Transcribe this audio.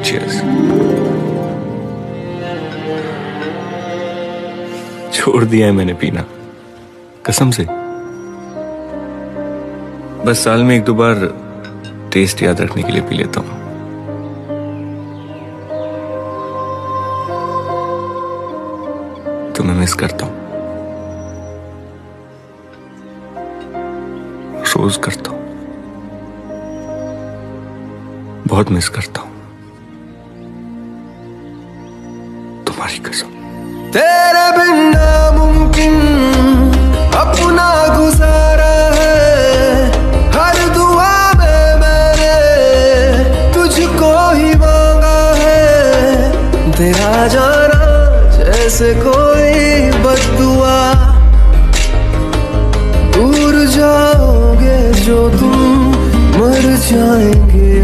Cheers. छोड़ दिया है मैंने पीना, कसम से। बस साल में 1-2 बार टेस्ट याद रखने के लिए पी लेता हूं। तुम्हें मिस करता हूं, रोज करता हूं, बहुत मिस करता हूं, तुम्हारी कसम। तेरे बिन नामुमकिन अपना गुजारा है, हर दुआ में मैंने तुझको ही मांगा है। तेरा जाना जैसे कोई बद्दुआ, दूर जाओगे जो तुम मर जाएंगे।